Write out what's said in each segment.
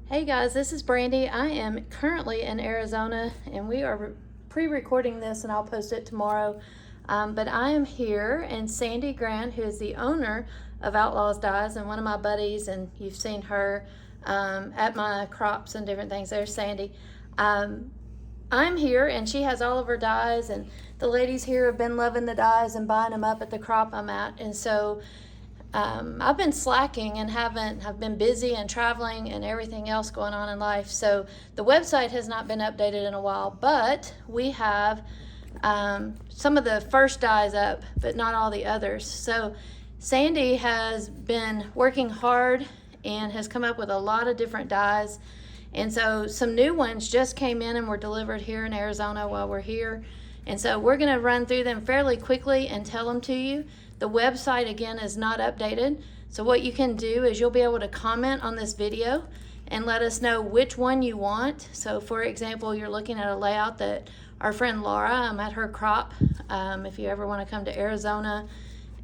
Hey guys, this is Brandy. I am currently in Arizona and we are pre-recording this and I'll post it tomorrow. But I am here and Sandy Grant, who is the owner of Outlaws Dyes and one of my buddies, and you've seen her at my crops and different things. There's Sandy. I'm here and she has all of her dyes, and the ladies here have been loving the dyes and buying them up at the crop I'm at. And so I've been slacking and I've been busy and traveling and everything else going on in life. So the website has not been updated in a while, but we have some of the first dyes up, but not all the others. So Sandy has been working hard and has come up with a lot of different dyes. And so some new ones just came in and were delivered here in Arizona while we're here. And so we're going to run through them fairly quickly and tell them to you. The website, again, is not updated. So what you can do is you'll be able to comment on this video and let us know which one you want. So for example, you're looking at a layout that our friend Laura, I'm at her crop. If you ever want to come to Arizona,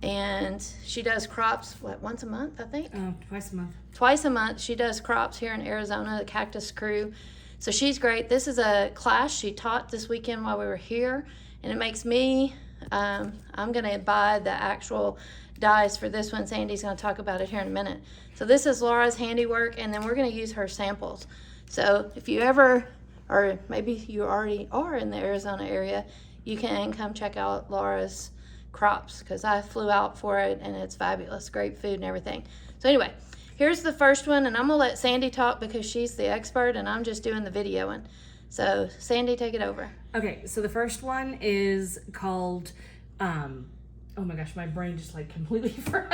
and she does crops, once a month, I think? Twice a month. Twice a month. She does crops here in Arizona, the Cactus Crew. So she's great. This is a class she taught this weekend while we were here, and it makes me, I'm going to buy the actual dyes for this one. Sandy's going to talk about it here in a minute. So this is Laura's handiwork, and then we're going to use her samples. So if you ever, or maybe you already are in the Arizona area, you can come check out Laura's crops, because I flew out for it and it's fabulous, great food and everything. So anyway, here's the first one, and I'm gonna let Sandy talk because she's the expert and I'm just doing the videoing. So Sandy, take it over. Okay, so the first one is called oh my gosh, my brain just like completely fried.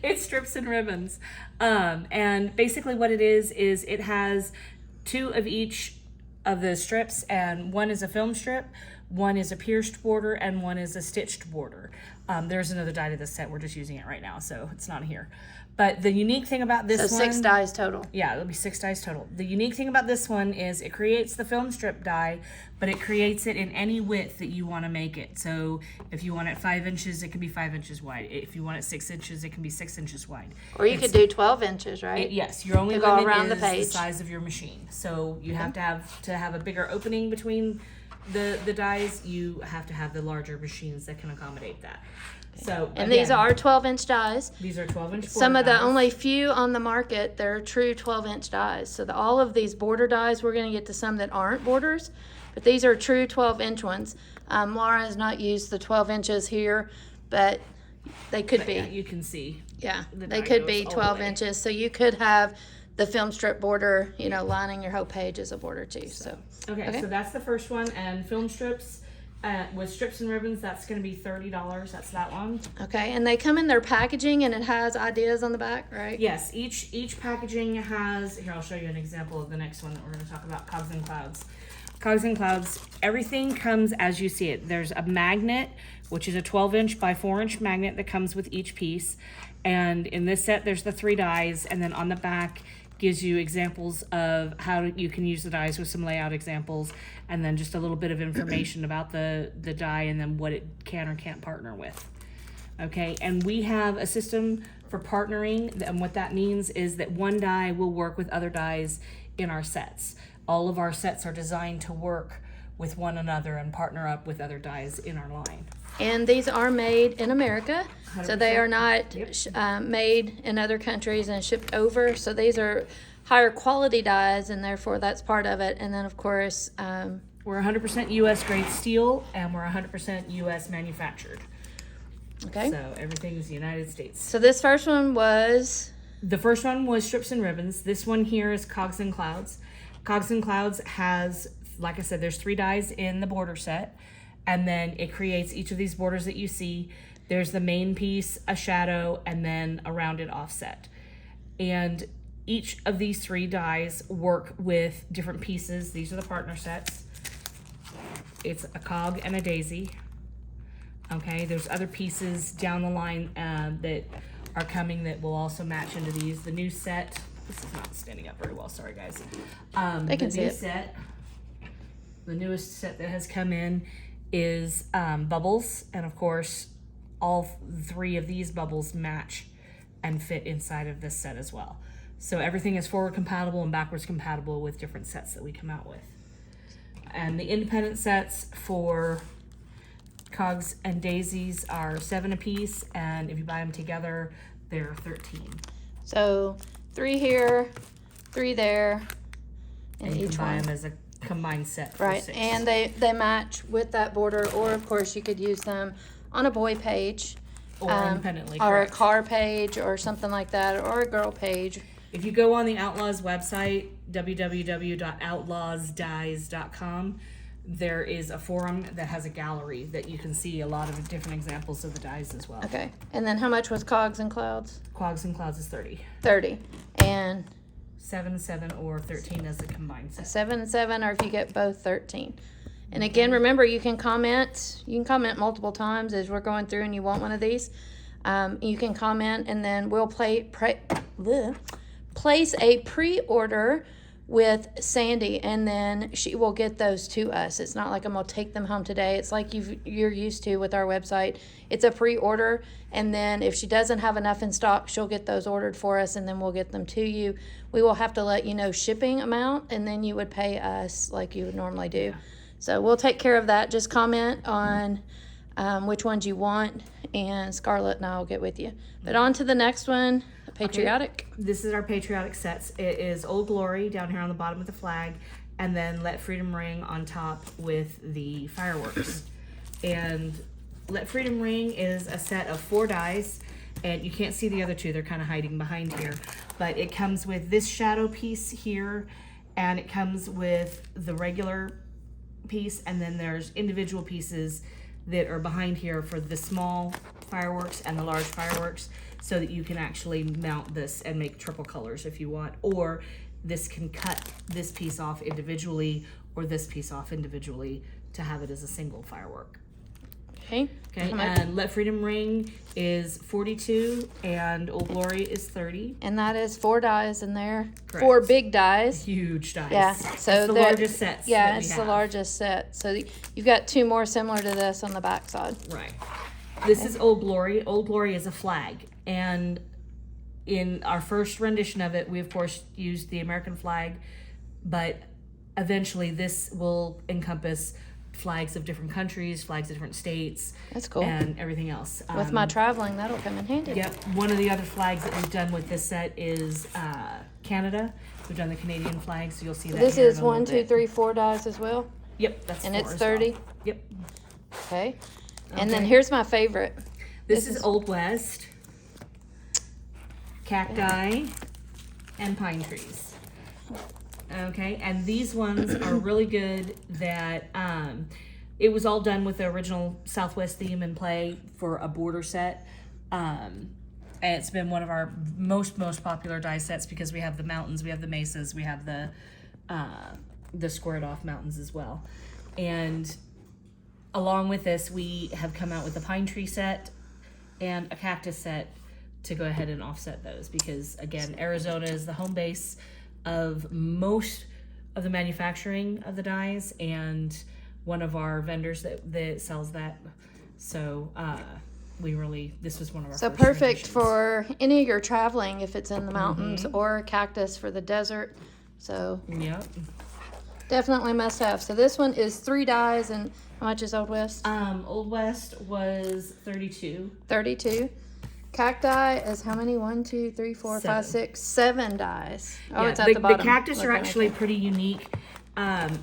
It's Strips and Ribbons. And basically what it is it has two of each of the strips, and one is a film strip, one is a pierced border, and one is a stitched border. There's another dye to this set. We're just using it right now, so it's not here. But the unique thing about this one... So 6 dyes total. Yeah, it'll be 6 dyes total. The unique thing about this one is it creates the film strip dye, but it creates it in any width that you want to make it. So if you want it 5 inches, it can be 5 inches wide. If you want it 6 inches, it can be 6 inches wide. Or you could do 12 inches, right? Yes, your only to go limit around is the page. the size of your machine. So you have to have a bigger opening between the dyes. You have to have the larger machines that can accommodate that. So and again, these are 12-inch dyes. These are 12-inch. Some of the dyes. only few on the market, they're true 12-inch dyes. So all of these border dyes, we're going to get to some that aren't borders, but these are true 12-inch ones. Laura has not used the 12 inches here, but they could be. Yeah, you can see. Yeah, the they dye could goes be all 12 the way. inches. So you could have the film strip border, lining your whole page as a border too. So okay, so that's the first one, and film strips. With strips and ribbons, that's going to be $30. That's that one. Okay, and they come in their packaging, and it has ideas on the back, right? Yes, each packaging has. Here, I'll show you an example of the next one that we're going to talk about. Cogs and Clouds. Cogs and Clouds. Everything comes as you see it. There's a magnet, which is a 12-inch by 4-inch magnet that comes with each piece, and in this set, there's the 3 dyes, and then on the back gives you examples of how you can use the dyes with some layout examples, and then just a little bit of information about the dye and then what it can or can't partner with. Okay, and we have a system for partnering, and what that means is that one dye will work with other dyes in our sets. All of our sets are designed to work with one another and partner up with other dyes in our line. And these are made in America, so they 100%. are not made in other countries and shipped over. So these are higher quality dyes, and therefore that's part of it. And then, of course, we're 100% U.S. grade steel, and we're 100% U.S. manufactured. Okay. So everything is United States. So this first one was... The first one was Strips and Ribbons. This one here is Cogs and Clouds. Cogs and Clouds has, like I said, there's 3 dyes in the border set. And then it creates each of these borders that you see. There's the main piece, a shadow, and then a rounded offset. And each of these 3 dyes work with different pieces. These are the partner sets. It's a cog and a daisy. Okay, there's other pieces down the line that are coming that will also match into these. The new set, this is not standing up very well, sorry guys. They can see it. The newest set that has come in is bubbles, and of course all 3 of these bubbles match and fit inside of this set as well. So everything is forward compatible and backwards compatible with different sets that we come out with. And the independent sets for Cogs and Daisies are 7 apiece, and if you buy them together, they're 13. So 3 here, 3 there, And you can buy them as a combined set for right, 6. and they match with that border, or of course you could use them on a boy page. Or independently, or correct. a car page or something like that, or a girl page. If you go on the OutLaws website, www.outlawsdyes.com, there is a forum that has a gallery that you can see a lot of different examples of the dyes as well. Okay, and then how much was Cogs and Clouds? Cogs and Clouds is 30. 30. And 7, 7, or 13 as a combined set. 7 and 7, or if you get both, 13. And again, remember, you can comment multiple times as we're going through and you want one of these. You can comment, and then we'll place a pre-order with Sandy, and then she will get those to us. It's not like I'm gonna take them home today. It's like you're used to with our website. It's a pre-order, and then if she doesn't have enough in stock, she'll get those ordered for us, and then we'll get them to you. We will have to let you know shipping amount, and then you would pay us like you would normally do. So we'll take care of that. Just comment on which ones you want, and Scarlett and I will get with you. But on to the next one, Patriotic. Okay. This is our patriotic sets. It is Old Glory down here on the bottom of the flag, and then Let Freedom Ring on top with the fireworks. And Let Freedom Ring is a set of 4 dies, and you can't see the other 2. They're kind of hiding behind here. But it comes with this shadow piece here, and it comes with the regular piece, and then there's individual pieces that are behind here for the small fireworks and the large fireworks, so that you can actually mount this and make triple colors if you want, or this can cut this piece off individually or this piece off individually to have it as a single firework. Okay. Okay, and Let Freedom Ring is 42 and Old Glory is 30. And that is 4 dies in there. Correct. 4 big dies. Huge dice. Yeah. So it's the largest sets. Yeah, it's the largest set. So you've got 2 more similar to this on the back side. Right. This is Old Glory. Old Glory is a flag. And in our first rendition of it, we of course used the American flag, but eventually this will encompass flags of different countries, flags of different states. That's cool. And everything else. With my traveling, that'll come in handy. Yep. One of the other flags that we've done with this set is Canada. We've done the Canadian flag, so you'll see that. This here is in a little 1, 2, bit. 3, 4 dies as well. Yep, that's And 4 it's as 30. well. Yep. Okay. And then Okay. here's my favorite. This is Old West, cacti, and pine trees. Okay, and these ones are really good. That it was all done with the original Southwest theme and play for a border set. And it's been one of our most popular die sets because we have the mountains, we have the mesas, we have the squared off mountains as well. And along with this, we have come out with a pine tree set and a cactus set to go ahead and offset those, because again, Arizona is the home base of most of the manufacturing of the dyes, and one of our vendors that sells that. So this was one of our So first perfect renditions. for any of your traveling, if it's in the mountains, or a cactus for the desert. So Yep. definitely must have. So this one is 3 dies, and how much is Old West? Old West was 32. 32. Cacti is how many? 1, 2, 3, 4, 5, 6, 7 dies. Oh, Yeah, it's at the bottom. The cactus are Looking actually at it. pretty unique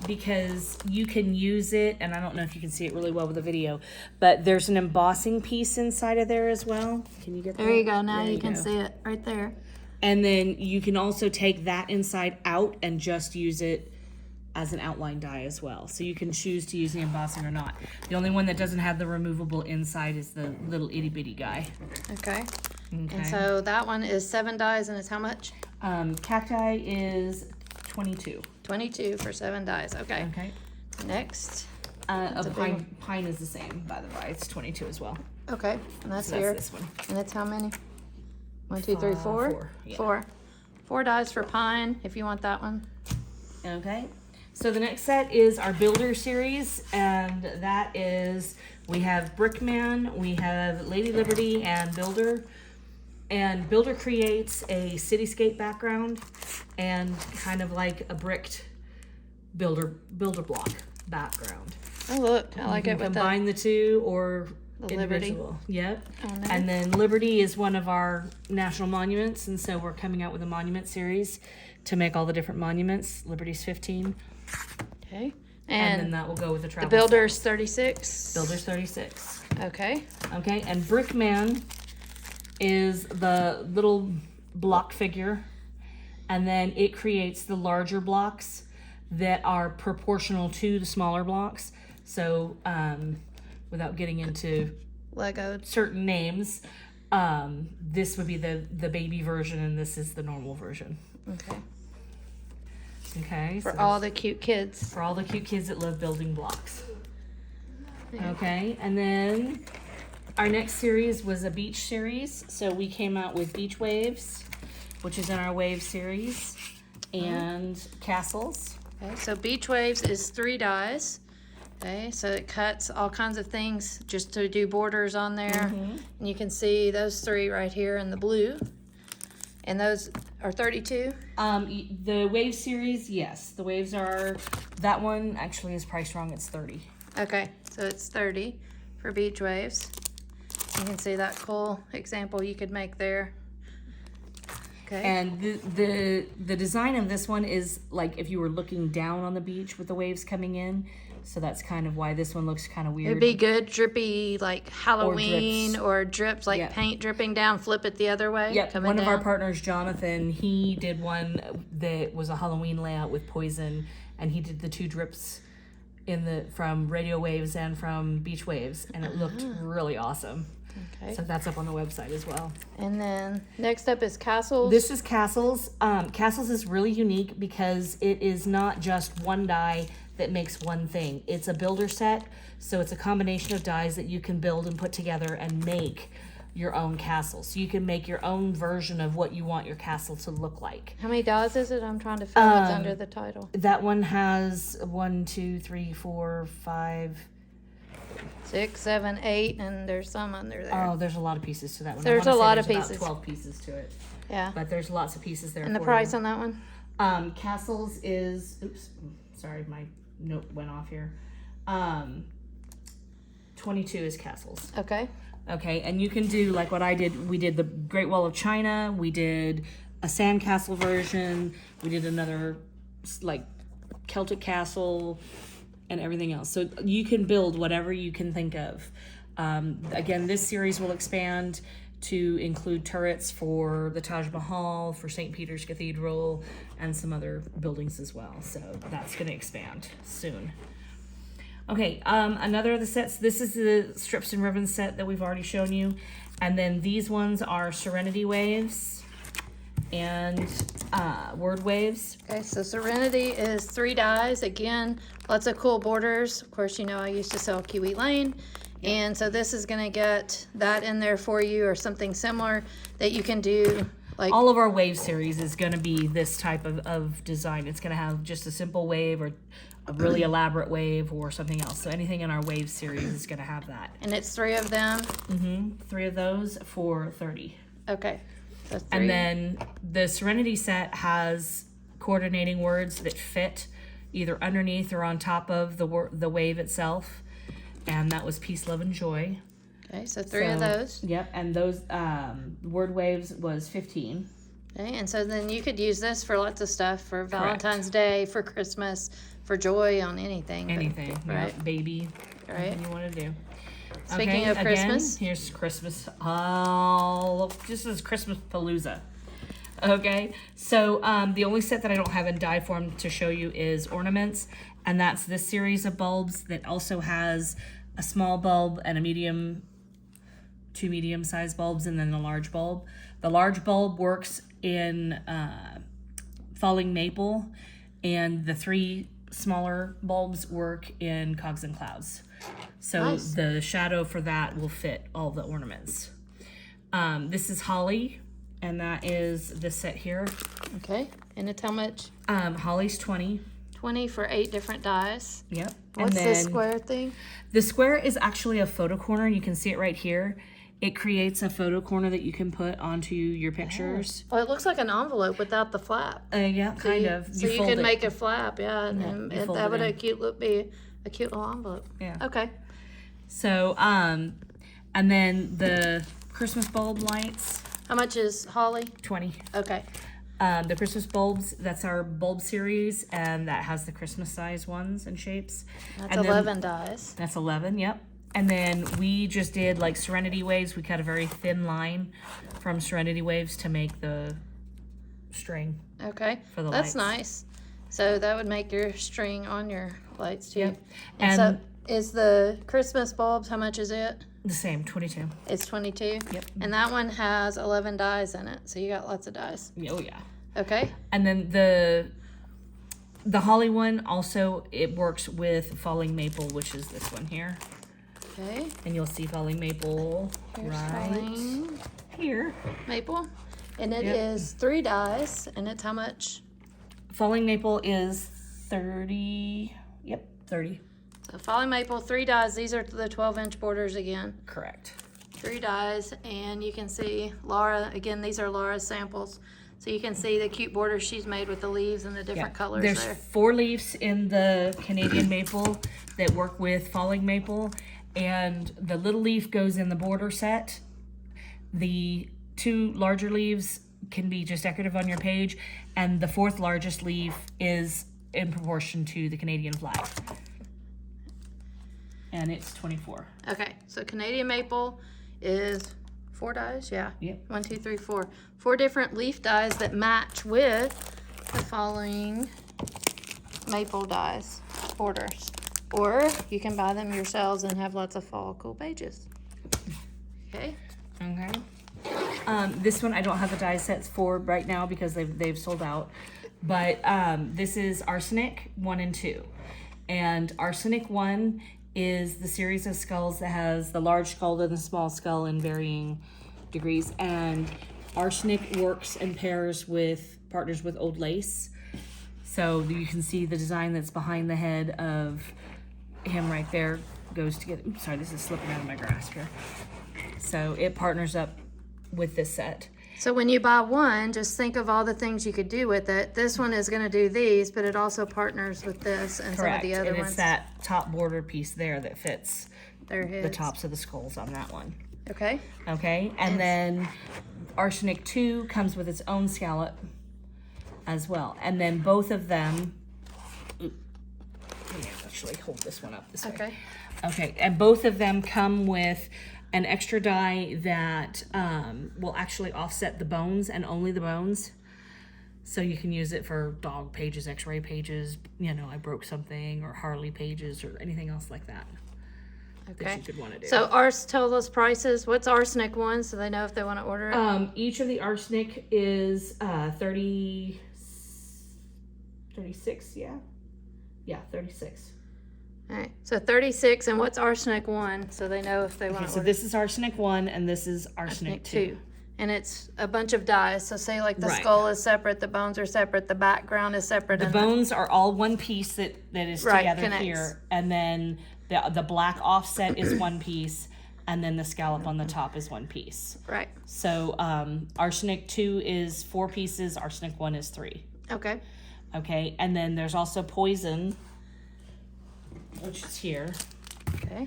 because you can use it, and I don't know if you can see it really well with the video, but there's an embossing piece inside of there as well. Can you get that? There you go. Now There you can go. see it right there. And then you can also take that inside out and just use it as an outline die as well. So you can choose to use the embossing or not. The only one that doesn't have the removable inside is the little itty bitty guy. Okay. Okay. And so that one is 7 dies, and it's how much? Cacti is 22. 22 for 7 dies. Okay. Okay. Next. A a big pine is the same, by the way. It's 22 as well. Okay. And that's So here. that's this one. And it's how many? 1, 2, 3, 4? 4. Yeah. 4. 4 dies for pine, if you want that one. Okay. So the next set is our Builder series, and that is, we have Brickman, we have Lady Liberty, and Builder. And Builder creates a cityscape background and kind of like a bricked builder block background. Oh, look, I like You it can with combine the two or the Liberty. individual. Yep. Oh, nice. And then Liberty is one of our national monuments, and so we're coming out with a monument series to make all the different monuments. Liberty's 15. Okay. And then that will go with the the travel. Builder's 36. Builder's 36. Okay. Okay, and Brickman is the little block figure, and then it creates the larger blocks that are proportional to the smaller blocks. So, without getting into Lego. certain names, this would be the baby version, and this is the normal version. Okay. Okay. For so all the cute kids. for all the cute kids that love building blocks. Okay, and then our next series was a beach series. So we came out with beach waves, which is in our wave series, and castles. Okay, so Beach Waves is 3 dies. Okay, so it cuts all kinds of things just to do borders on there. And you can see those 3 right here in the blue. And those are 32. The wave series, yes, the waves are, that one actually is priced wrong. It's 30. Okay, so it's 30 for Beach Waves. You can see that cool example you could make there. Okay. And the design of this one is like if you were looking down on the beach with the waves coming in. So that's kind of why this one looks kind of weird. It'd be good, drippy, like Halloween or drips, like Yeah. paint dripping down, flip it the other way. Yep, coming one of our down. partners, Jonathan, he did one that was a Halloween layout with poison, and he did the 2 drips from radio waves and from beach waves, and it looked really awesome. Okay. So that's up on the website as well. And then next up is Castles. This is Castles. Castles is really unique because it is not just one die that makes one thing. It's a builder set, so it's a combination of dies that you can build and put together and make your own castle. So you can make your own version of what you want your castle to look like. How many dies is it? I'm trying to feel what's under the title. That one has 1, 2, 3, 4, 5. 6, 7, 8, and there's some under there. Oh, there's a lot of pieces to that one. There's I a wanna say lot of there's pieces. About 12 pieces to it, Yeah. but there's lots of pieces there. And the for price you. on that one? Castles is, oops, sorry, my note went off here. 22 is Castles. Okay. Okay, and you can do like what I did. We did the Great Wall of China. We did a sandcastle version. We did another like Celtic castle and everything else. So you can build whatever you can think of. Again, this series will expand to include turrets for the Taj Mahal, for St. Peter's Cathedral, and some other buildings as well. So that's going to expand soon. Okay, another of the sets, this is the strips and ribbons set that we've already shown you. And then these ones are Serenity Waves and Word Waves. Okay, so Serenity is 3 dies. Again, lots of cool borders. Of course, you know I used to sell Kiwi Lane. And so this is going to get that in there for you or something similar that you can do. Like All of our wave series is going to be this type of design. It's going to have just a simple wave or a really elaborate wave or something else. So anything in our wave series is going to have that. And it's 3 of them. 3 of those for 30. Okay. So 3. And then the Serenity set has coordinating words that fit either underneath or on top of the wave itself. And that was Peace, Love, and Joy. Okay, so 3 of those. Yep, and those word waves was 15. Okay, and so then you could use this for lots of stuff, for Valentine's Day, for Christmas, for joy on anything. Anything, right? Yep, baby, Right. anything you want to do. Speaking of Christmas. Again, here's Christmas. Oh, this is Christmas Palooza. Okay, so the only set that I don't have in die form to show you is ornaments, and that's this series of bulbs that also has a small bulb and a medium, 2 medium-sized bulbs, and then a large bulb. The large bulb works in falling maple, and the 3 smaller bulbs work in cogs and clouds. So Nice. the shadow for that will fit all the ornaments. This is holly, and that is this set here. Okay, and it's how much? Holly's 20. 20 for 8 different dies. Yep. What's and this then square thing? the square is actually a photo corner. You can see it right here. It creates a photo corner that you can put onto your pictures. Oh, it looks like an envelope without the flap. Yeah, kind of. So you fold can it. make a flap, yeah, and you fold that it would in. be a cute little envelope. Yeah. Okay. So, and then the Christmas bulb lights, How much is holly? 20. Okay. The Christmas bulbs, that's our bulb series, and that has the Christmas size ones and shapes. That's And then 11 dies. That's 11, yep. And then we just did like Serenity Waves. We cut a very thin line from Serenity Waves to make the string. Okay. For the That's lights. nice. So that would make your string on your lights too. Yep. And And so is the Christmas bulbs, how much is it? the same, 22. It's 22? Yep. And that one has 11 dies in it. So you got lots of dies. Oh, yeah. Okay. And then the holly one also, it works with falling maple, which is this one here. Okay. And you'll see falling maple Here's right falling here. maple. And it Yep. is 3 dies. And it's how much? Falling maple is 30. Yep, 30. So falling maple, 3 dies. These are the 12-inch borders again. Correct. 3 dies. And you can see Laura, again, these are Laura's samples. So you can see the cute borders she's made with the leaves and the different colors There's there. 4 leaves in the Canadian maple that work with falling maple, and the little leaf goes in the border set. The 2 larger leaves can be just decorative on your page, and the 4th largest leaf is in proportion to the Canadian flag. And it's 24. Okay, so Canadian maple is 4 dies, yeah. Yep. 1, 2, 3, 4. 4 different leaf dies that match with the falling maple dies, borders. Or you can buy them yourselves and have lots of fall cool pages. Okay. Okay. This one I don't have the die sets for right now because they've sold out. But this is Arsenic 1 and 2. And Arsenic 1 is the series of skulls that has the large skull and the small skull in varying degrees. And Arsenic works and pairs with, partners with Old Lace. So you can see the design that's behind the head of him right there goes together. Oops, sorry, this is slipping out of my grasp here. So it partners up with this set. So when you buy one, just think of all the things you could do with it. This one is going to do these, but it also partners with this and Correct. some of the other and ones. it's that top border piece there that fits Their heads. the tops of the skulls on that one. Okay. Okay, and then Arsenic 2 comes with its own scallop as well. And then both of them, let me actually hold this one up this way. Okay. Okay, and both of them come with an extra die that will actually offset the bones and only the bones. So you can use it for dog pages, x-ray pages, you know, I broke something, or Harley pages, or anything else like that. That Okay. you could want to do. So tell us prices. What's Arsenic 1 so they know if they want to order it? Each of the Arsenic is 36, yeah? Yeah, 36. All right. So 36, and what's Arsenic 1 so they know if they want Okay, to so order this is Arsenic 1 and this is Arsenic 2. And it's a bunch of dies. So say like the Right. skull is separate, the bones are separate, the background is separate. The and bones are all one piece that is Right, together connects. here, and then the black offset is one piece, and then the scallop on the top is one piece. Right. So Arsenic 2 is 4 pieces, Arsenic 1 is 3. Okay. Okay, and then there's also Poison, which is here. Okay.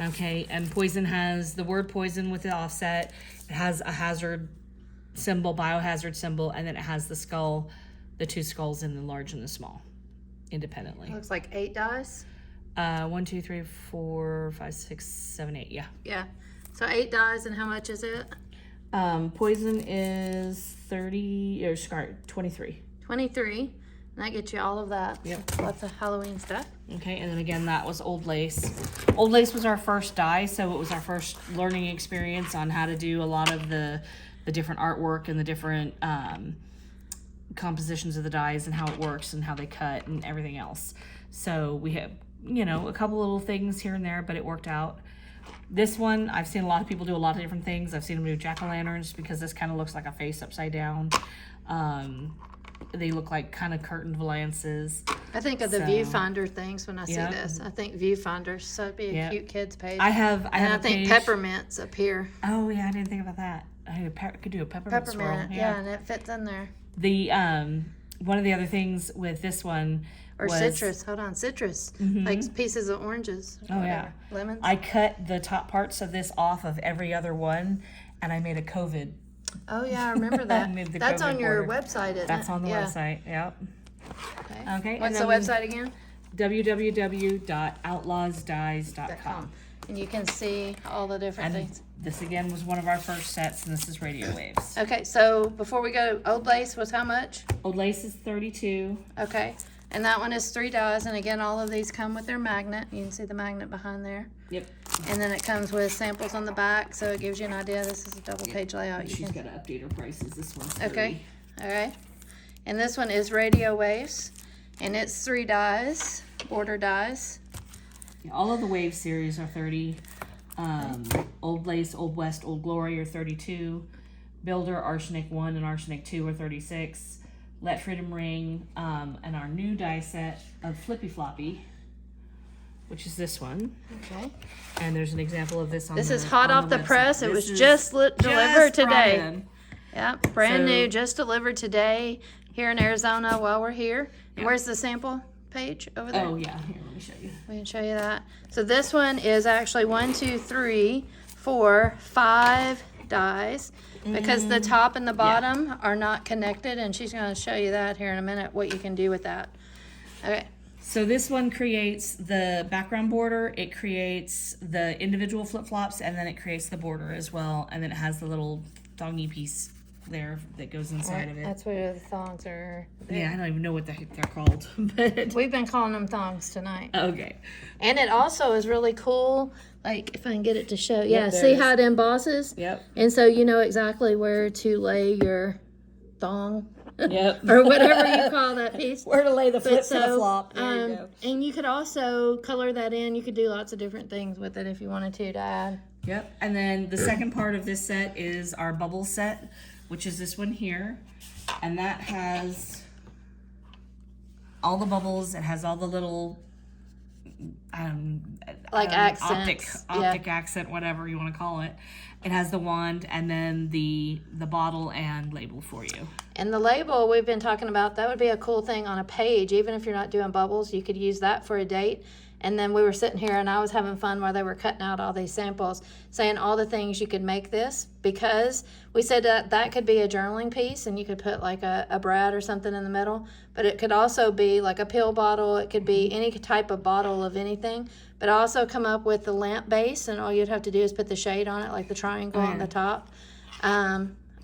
Okay, and Poison has the word poison with the offset. It has a hazard symbol, biohazard symbol, and then it has the skull, the 2 skulls in the large and the small, independently. Looks like 8 dies. 1, 2, 3, 4, 5, 6, 7, 8. Yeah. Yeah. So 8 dies, and how much is it? Poison is 23. 23. And that gets you all of that. Yep. Lots of Halloween stuff. Okay, and then again, that was Old Lace. Old Lace was our first die, so it was our first learning experience on how to do a lot of the different artwork and the different compositions of the dies and how it works and how they cut and everything else. So we have, you know, a couple little things here and there, but it worked out. This one, I've seen a lot of people do a lot of different things. I've seen them do jack-o'-lanterns because this kind of looks like a face upside down. They look like kind of curtain valances. I think of the So- viewfinder things when I see Yep. this. I think viewfinders, so it'd be a Yep. cute kids page. I have and I a think page. peppermint's up here. Oh yeah, I didn't think about that. I could do a peppermint swirl. Peppermint, yeah, and it fits in there. The one of the other things with this one Or was, citrus. Hold on, citrus. Like pieces of oranges. or Oh yeah, whatever. Lemons. I cut the top parts of this off of every other one, and I made a COVID. Oh yeah, I remember that. Made the That's COVID on your border. website, isn't That's it? on the Yeah. website. Yep. Okay. Okay, What's and the then website again? www.outlawsdyes.com. And you can see all the different And things. this again was one of our first sets, and this is radio waves. Okay, so before we go, Old Lace was how much? Old lace is 32. Okay, and that one is 3 dies, and again, all of these come with their magnet. You can see the magnet behind there. Yep. And then it comes with samples on the back, so it gives you an idea. This is a double page layout. You She's can, got to update her prices. This one's 30. okay, all right. And this one is radio waves, and it's 3 dies, border dies. Yeah, all of the Wave series are 30. Old Lace, Old West, Old Glory are 32. Builder, Arsenic 1 and Arsenic 2 are 36. Let Freedom Ring, and our new die set of Flippy Floppy, which is this one. Okay. And there's an example of this on This the is hot on off the website. press. It This was is just delivered just brought today. in. Yep, brand So- new, just delivered today here in Arizona while we're here. Yeah. Where's the sample page over there? Oh, yeah. Here, let me show you. We can show you that. So this one is actually 1, 2, 3, 4, 5 dies because the top and the bottom are not connected, and she's going to show you that here in a minute, what you can do with that. Okay. So this one creates the background border, it creates the individual flip-flops, and then it creates the border as well, and then it has the little thongy piece there that goes inside of it. That's where the thongs are. Yeah, I don't even know what the heck they're called, but We've been calling them thongs tonight. okay. And it also is really cool, like if I can get it to show. Yeah, there see it is. how it embosses? Yep. And so you know exactly where to lay your thong Yep. or whatever you call that piece. Where to lay the flip But to the flop. There you go. And you could also color that in. You could do lots of different things with it if you wanted to add. Yep. And then the second part of this set is our bubble set, which is this one here. And that has all the bubbles. It has all the little Accents. optic accent, whatever you want to call it. It has the wand and then the bottle and label for you. And the label we've been talking about, that would be a cool thing on a page. Even if you're not doing bubbles, you could use that for a date. And then we were sitting here and I was having fun while they were cutting out all these samples, saying all the things you could make this, because we said that could be a journaling piece and you could put like a Brad or something in the middle, but it could also be like a pill bottle. It could be any type of bottle of anything, but also come up with the lamp base, and all you'd have to do is put the shade on it, like the triangle on the top.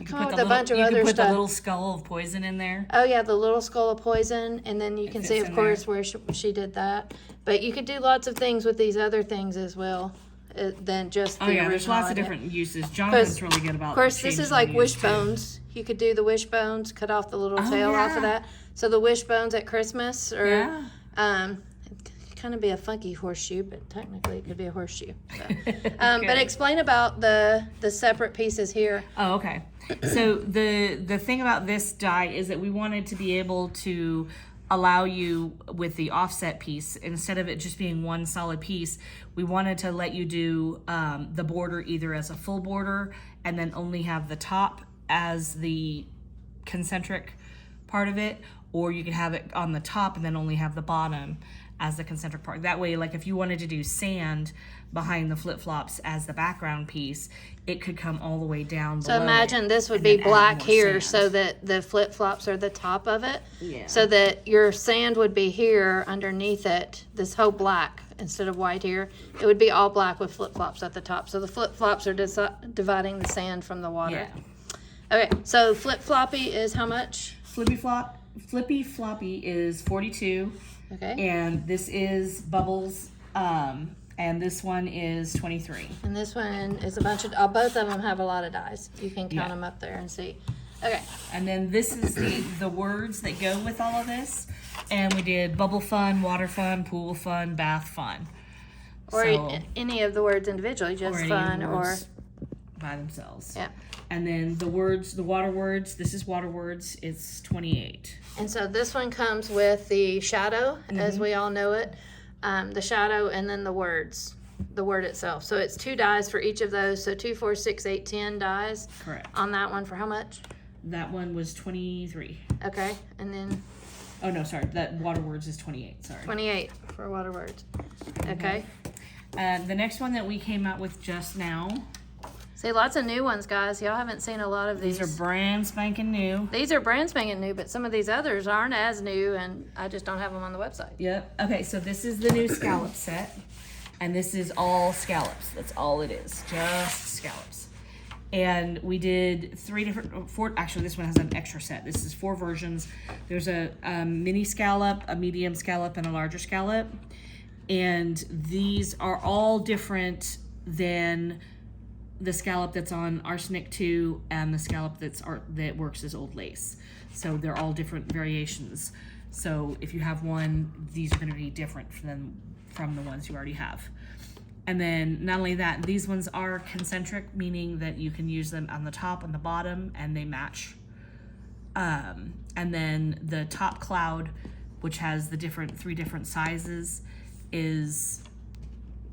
Come up with a bunch of you other could put the stuff. little skull of poison in there. Oh yeah, the little skull of poison, and then you can see, fits of in course, where she did that. But you could do lots of things with these other things as well, than just the Oh yeah, original. there's lots of idea. different uses. Jonathan's really good about. Of course, this changing is like the use, too. wishbones. You could do the wishbones, cut off the little tail off yeah. of that. So the wishbones at Christmas, or Yeah. it could kind of be a funky horseshoe, but technically it could be a horseshoe. So. But explain about the separate pieces here. Oh, okay. So the thing about this die is that we wanted to be able to allow you with the offset piece, instead of it just being one solid piece, we wanted to let you do the border either as a full border and then only have the top as the concentric part of it, or you could have it on the top and then only have the bottom as the concentric part. That way, like if you wanted to do sand behind the flip-flops as the background piece, it could come all the way down below. So imagine this would and be then add black more here, sand. so that the flip-flops are the top of it. Yeah. So that your sand would be here underneath it, this whole black instead of white here. It would be all black with flip-flops at the top. So the flip-flops are dividing the sand from the water. Yeah. Okay, so flip-floppy is how much? Flippy Floppy is 42, Okay. and this is Bubbles, and this one is 23. And this one is a bunch of, both of them have a lot of dies. You can count them up there and see. Okay. And then this is the words that go with all of this, and we did bubble fun, water fun, pool fun, bath fun. Or So- any of the words individually, just or any fun, words. by themselves. Yep. And then the water words, this is water words, it's 28. And so this one comes with the shadow, as we all know it, the shadow, and then the words, the word itself. So it's 2 dies for each of those. So 2, 4, 6, 8, 10 dies. Correct. On that one for how much? That one was 23. Okay, and then Oh no, sorry. That water words is 28. Sorry. 28 for water words. Okay. The next one that we came out with just now. See, lots of new ones, guys. Y'all haven't seen a lot of these. These are brand spanking new. These are brand spanking new, but some of these others aren't as new, and I just don't have them on the website. Yep. Okay, so this is the new scallop set, and this is all scallops. That's all it is, just scallops. And we did 4. Actually, this one has an extra set. This is 4 versions. There's a mini scallop, a medium scallop, and a larger scallop. And these are all different than the scallop that's on Arsenic 2 and the scallop that works as Old Lace. So they're all different variations. So if you have one, these are going to be different from the ones you already have. And then not only that, these ones are concentric, meaning that you can use them on the top and the bottom and they match. And then the top cloud, which has the 3 different sizes, is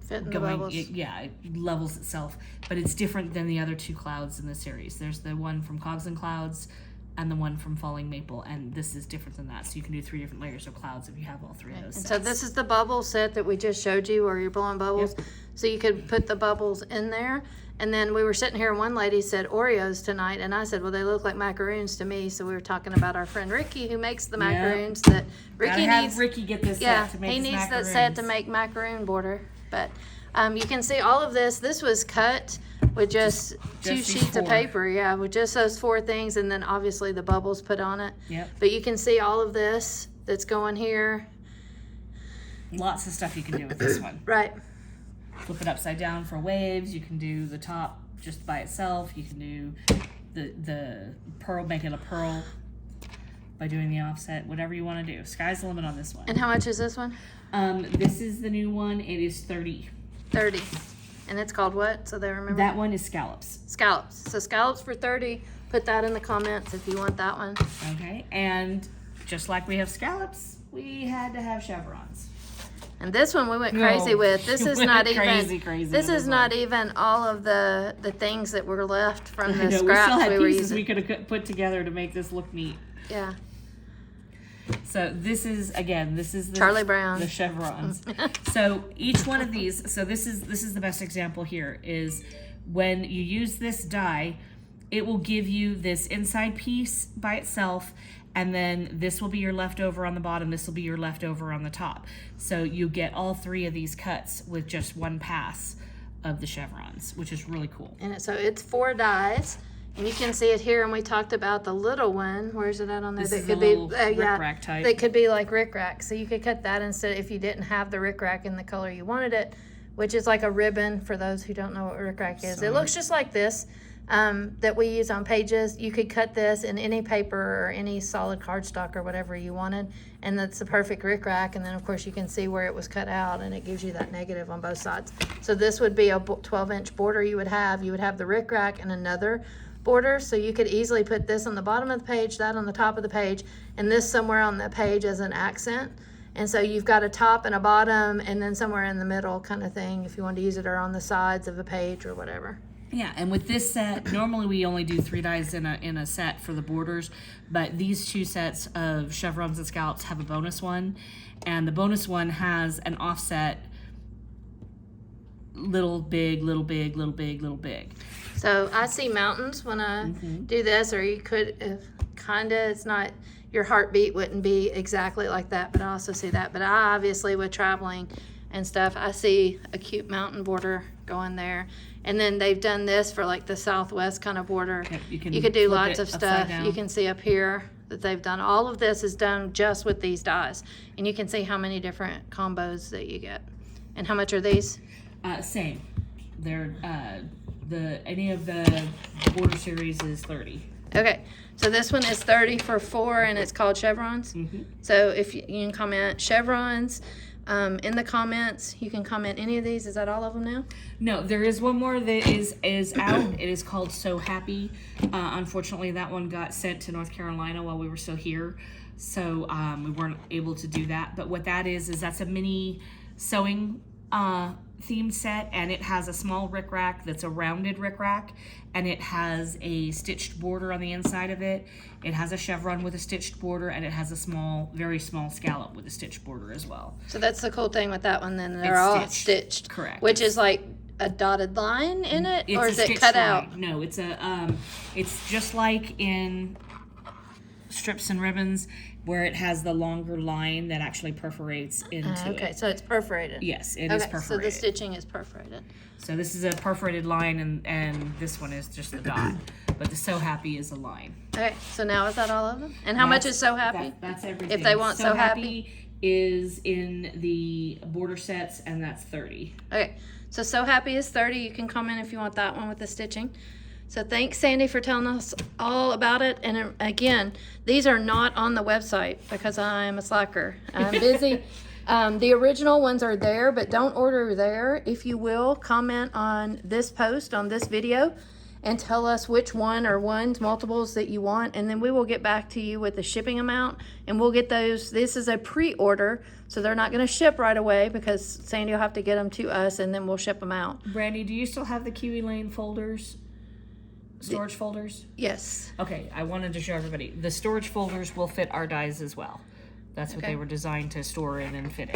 Fit in the bubbles. it levels itself, but it's different than the other 2 clouds in the series. There's the one from Cogs and Clouds and the one from Falling Maple, and this is different than that. So you can do 3 different layers of clouds if you have all 3 of those And sets. so this is the bubble set that we just showed you where you're blowing bubbles. Yep. So you could put the bubbles in there. And then we were sitting here and one lady said Oreos tonight. And I said, well, they look like macaroons to me. So we were talking about our friend Ricky who makes the macaroons that Ricky Gotta needs. have Ricky get this Yeah, set to make he his needs that macaroons. set to make macaroon border. But you can see all of this. This was cut with just 2 these sheets of 4. paper. Yeah, with just those 4 things. And then obviously the bubbles put on it. Yep. But you can see all of this that's going here. Lots of stuff you can do with this one. Right. Flip it upside down for waves. You can do the top just by itself. You can do the pearl, make it a pearl by doing the offset. Whatever you want to do. Sky's the limit on this one. And how much is this one? This is the new one. It is 30. 30. And it's called what? So they remember? That one is scallops. Scallops. So scallops for 30. Put that in the comments if you want that one. Okay. And just like we have scallops, we had to have chevrons. And this one we went crazy with. This is not even crazy this with is this not one. even all of the things that were left from the I know, we still scraps had we were pieces using. we could have put together to make this look neat. Yeah. So this is the Charlie Brown. the chevrons. So each one of these, so this is the best example here, is when you use this die, it will give you this inside piece by itself, and then this will be your leftover on the bottom, this will be your leftover on the top. So you get all 3 of these cuts with just 1 pass of the chevrons, which is really cool. And so it's 4 dies. And you can see it here, and we talked about the little one. Where's it at on there? This That is could a be little rickrack type. That could be like rickrack. So you could cut that instead if you didn't have the rickrack in the color you wanted it, which is like a ribbon for those who don't know what rickrack is. It looks just like this that we use on pages. You could cut this in any paper or any solid cardstock or whatever you wanted, and that's the perfect rickrack. And then of course you can see where it was cut out, and it gives you that negative on both sides. So this would be a 12-inch border you would have. You would have the rickrack and another border, so you could easily put this on the bottom of the page, that on the top of the page, and this somewhere on the page as an accent. And so you've got a top and a bottom, and then somewhere in the middle kind of thing if you want to use it, or on the sides of a page or whatever. Yeah, and with this set, normally we only do 3 dies in a set for the borders, but these 2 sets of chevrons and scallops have a bonus one, and the bonus one has an offset little, big, little, big, little, big, little, big. So I see mountains when I do this, or you could it's not, your heartbeat wouldn't be exactly like that, but I also see that. But I obviously, with traveling and stuff, I see a cute mountain border going there. And then they've done this for like the southwest kind of border. Yep, you could do flip lots it of upside stuff. down. You can see up here that they've done. All of this is done just with these dies. And you can see how many different combos that you get. And how much are these? Same. They're any of the border series is 30. Okay, so this one is 30 for 4, and it's called chevrons. So if you can comment chevrons in the comments. You can comment any of these. Is that all of them now? No, there is one more that is out. It is called So Happy. Unfortunately, that one got sent to North Carolina while we were still here, so we weren't able to do that. But what that is that's a mini sewing themed set, and it has a small rickrack that's a rounded rickrack, and it has a stitched border on the inside of it. It has a chevron with a stitched border, and it has a small, very small scallop with a stitched border as well. So that's the cool thing with that one. Then they're It's all stitched. stitched, Correct. Which is like a dotted line in it, It's or a is it stitched cut line. out? No, it's a it's just like in Strips and Ribbons, where it has the longer line that actually perforates into Okay, it. so it's perforated. Yes, it Okay, is so perforated. the stitching is perforated. So this is a perforated line, and this one is just a dot. But the So Happy is a line. Okay, so now is that all of them? And how much is So Happy? That's everything. If they want So Happy? is in the border sets, and that's $30. Okay, so Happy is 30. You can comment if you want that one with the stitching. So thanks, Sandy, for telling us all about it. And again, these are not on the website because I'm a slacker. I'm busy. The original ones are there, but don't order there. If you will, comment on this post, on this video, and tell us which one or ones, multiples that you want, and then we will get back to you with the shipping amount, and we'll get those. This is a pre-order, so they're not going to ship right away because Sandy will have to get them to us, and then we'll ship them out. Brandy, do you still have the Kiwi Lane folders? Storage folders? Yes. Okay, I wanted to show everybody. The storage folders will fit our dies as well. That's what Okay. they were designed to store in and fit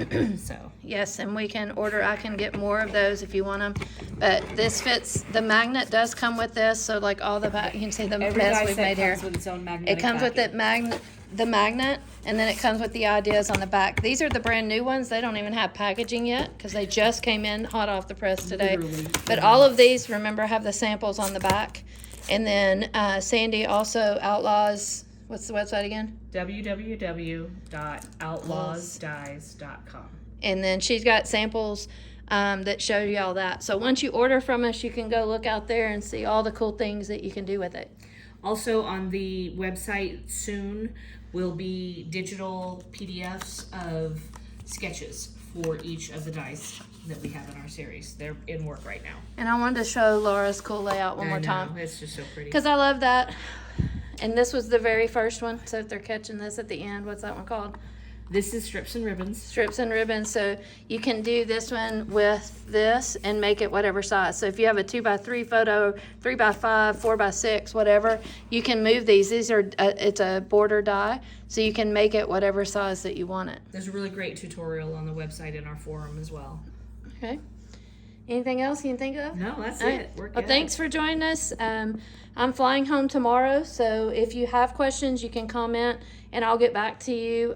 in. So, Yes, and we can order, I can get more of those if you want them. But this fits, the magnet does come with this, so like all the back, you can see the every mess die we've set made here. comes with its own magnetic It comes with backing. the magnet, and then it comes with the ideas on the back. These are the brand new ones. They don't even have packaging yet because they just came in hot off the press today. Literally. But all of these, remember, have the samples on the back. And then Sandy also Outlaws, what's the website again? www.outlawsdies.com. And then she's got samples that show you all that. So once you order from us, you can go look out there and see all the cool things that you can do with it. Also on the website soon will be digital PDFs of sketches for each of the dice that we have in our series. They're in work right now. And I wanted to show Laura's cool layout one more I know, time it's just so pretty. because I love that. And this was the very first one. So if they're catching this at the end, what's that one called? This is Strips and Ribbons. Strips and Ribbons. So you can do this one with this and make it whatever size. So if you have a 2x3 photo, 3x5, 4x6, whatever, you can move these. These are it's a border die, so you can make it whatever size that you want it. There's a really great tutorial on the website in our forum as well. Okay. Anything else you can think of? No, that's All right. it. We're Well, good. thanks for joining us. I'm flying home tomorrow, so if you have questions, you can comment, and I'll get back to you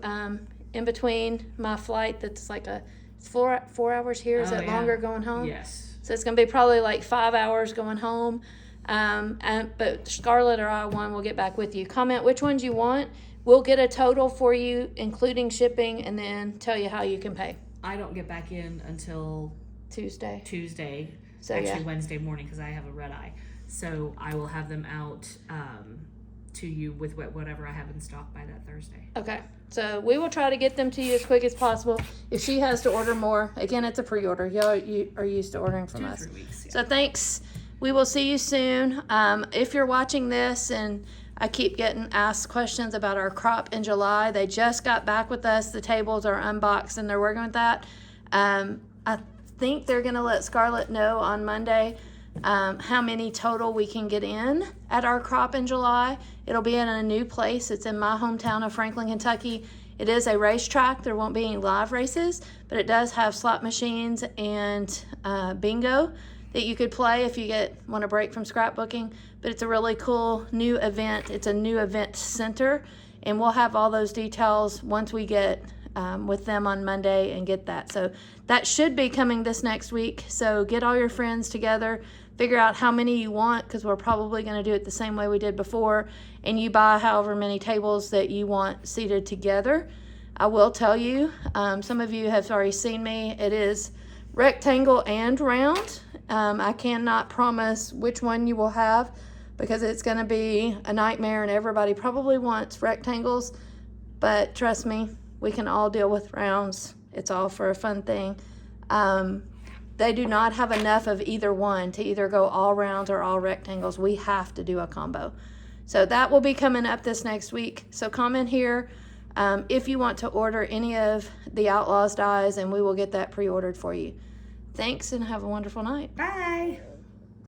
in between my flight. That's like it's 4 hours here. Is Oh, it yeah. longer going home? Yes. So it's going to be probably like 5 hours going home. But Scarlett or I, one, will get back with you. Comment which ones you want. We'll get a total for you, including shipping, and then tell you how you can pay. I don't get back in until Tuesday. So, actually yeah. Wednesday morning because I have a red eye. So I will have them out to you with whatever I have in stock by that Thursday. Okay, so we will try to get them to you as quick as possible. If she has to order more, again, it's a pre-order. Y'all you are used to ordering from 2 us. 3 weeks. Yeah. So thanks. We will see you soon. If you're watching this, and I keep getting asked questions about our crop in July, they just got back with us. The tables are unboxed and they're working with that. I think they're going to let Scarlett know on Monday how many total we can get in at our crop in July. It'll be in a new place. It's in my hometown of Franklin, Kentucky. It is a racetrack. There won't be any live races, but it does have slot machines and bingo that you could play if you want to break from scrapbooking. But it's a really cool new event. It's a new event center, and we'll have all those details once we get with them on Monday and get that. So that should be coming this next week. So get all your friends together, figure out how many you want, because we're probably going to do it the same way we did before, and you buy however many tables that you want seated together. I will tell you, some of you have already seen me. It is rectangle and round. I cannot promise which one you will have because it's going to be a nightmare and everybody probably wants rectangles, but trust me, we can all deal with rounds It's all for a fun thing. They do not have enough of either one to either go all rounds or all rectangles. We have to do a combo. So that will be coming up this next week. So comment here if you want to order any of the Outlaws dies, and we will get that pre-ordered for you. Thanks, and have a wonderful night. Bye.